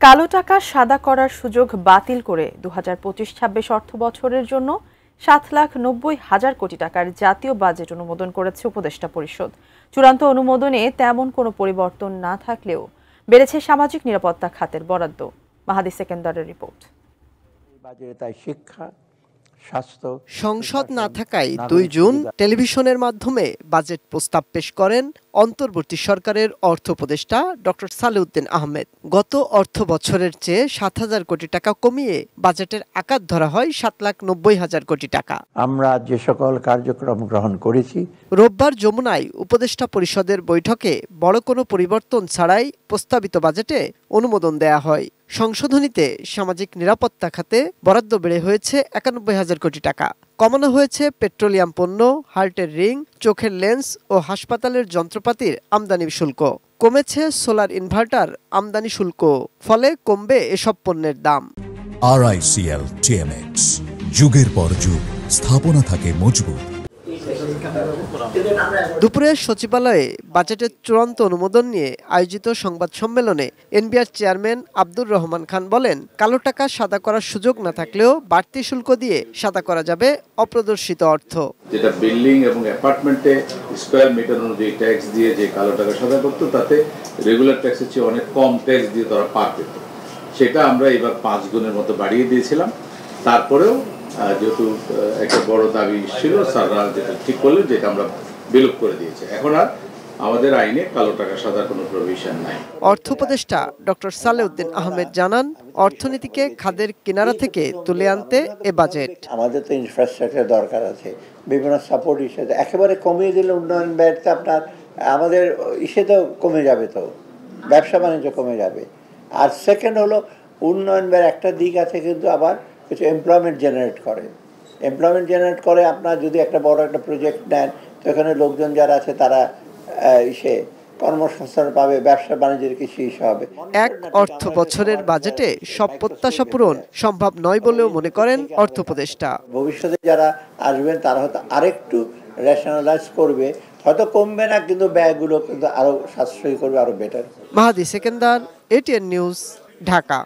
কালো টাকা সাদা করার সুযোগ বাতিল করে 2025-26 অর্থবছরের জন্য 7,90,000 কোটি টাকার জাতীয় বাজেট অনুমোদন করেছে উপদেষ্টা পরিষদ। চূড়ান্ত অনুমোদনে তেমন কোনো পরিবর্তন না থাকলেও বেড়েছে সামাজিক নিরাপত্তা খাতের বরাদ্দ। মাহাদি সেকেন্দারের রিপোর্ট। সংসদ না থাকায় 2 জুন টেলিভিশনের মাধ্যমে বাজেট প্রস্তাব পেশ করেন অন্তর্বর্তী সরকারের অর্থ উপদেষ্টা ডক্টর সালেউদ্দিন আহমেদ। গত অর্থ বছরের চেয়ে 7,000 কোটি টাকা কমিয়ে বাজেটের আকার ধরা হয় 7,90,000 কোটি টাকা। আমরা যে সকল কার্যক্রম গ্রহণ করেছি, রোববার যমুনায় উপদেষ্টা পরিষদের বৈঠকে বড় কোনো পরিবর্তন ছাড়াই প্রস্তাবিত বাজেটে অনুমোদন দেয়া হয়। সংশোধনীতে সামাজিক নিরাপত্তা খাতে বরাদ্দ বেড়ে হয়েছে 91,000 কোটি টাকা। কমানো হয়েছে পেট্রোলিয়াম পণ্য, হার্টের রিং, চোখের লেন্স ও হাসপাতালের যন্ত্রপাতির আমদানি শুল্ক। কমেছে সোলার ইনভার্টার আমদানি শুল্ক, ফলে কমবে এসব পণ্যের দাম। RICL TMX, যুগের পর যুগ স্থাপনা থাকে মজবুত। দুপুরে সচিবালয়ে বাজেটের চূড়ান্ত অনুমোদন নিয়ে আয়োজিত সংবাদ সম্মেলনে এনবিআর চেয়ারম্যান আব্দুর রহমান খান বলেন, কালো টাকা সাদা করার সুযোগ না থাকলেও বাড়তি শুল্ক দিয়ে সাদা করা যাবে অপ্রদর্শিত অর্থ। যেটা বিল্ডিং এবং অ্যাপার্টমেন্টে স্কয়ার মিটার অনুযায়ী ট্যাক্স দিয়ে যে কালো টাকা সাদা করতো, তাতে রেগুলার ট্যাক্সের চেয়ে অনেক কম ট্যাক্স দিয়ে তারা পার পেত। সেটা আমরা এবার 5 গুণের মতো বাড়িয়ে দিয়েছিলাম। তারপরেও যেহেতু একটা বড় দাবি ছিল, স্যাররা যেটা ঠিক করলেন, যেটা আমরা বিলোপ করে দিয়েছি। এখন আর আমাদের আইনে কালো টাকা সাদা কোনো প্রভিশন নাই। অর্থ উপদেষ্টা ডক্টর সালেউদ্দিন আহমেদ জানান, অর্থনীতিকে খাদের কিনারা থেকে তুলে আনতে এ বাজেট। আমাদের তো ইনফ্রাস্ট্রাকচার দরকার আছে, বিভিন্ন সাপোর্ট ইস্যুতে একেবারে কমিয়ে দিলে উন্নয়ন ব্যয়টা আপনার আমাদের ইসে তো কমে যাবে, তো ব্যবসা বাণিজ্য কমে যাবে। আর সেকেন্ড হলো উন্নয়ন ব্যয়ের একটা দিক আছে, কিন্তু আবার কিছু এমপ্লয়মেন্ট জেনারেট করে। আপনার যদি একটা বড় একটা প্রজেক্ট নেন, তো এখানে লোকজন যারা আছে তারা কর্মসংস্থান পাবে, ব্যবসা বাণিজ্যের কিছু ইস্যু হবে। এক অর্থ বছরের বাজেটে সব প্রত্যাশা পূরণ সম্ভব নয় বলেও মনে করেন অর্থ উপদেষ্টা। ভবিষ্যতে যারা আসবেন তারা হয়তো আরেকটু রেশনালাইজ করবে, হয়তো কমবে না, কিন্তু ব্যয়গুলো কিন্তু আরো সাশ্রয়ী করবে, আরো বেটার। মাহাদি সেকেন্দার, ATN নিউজ, ঢাকা।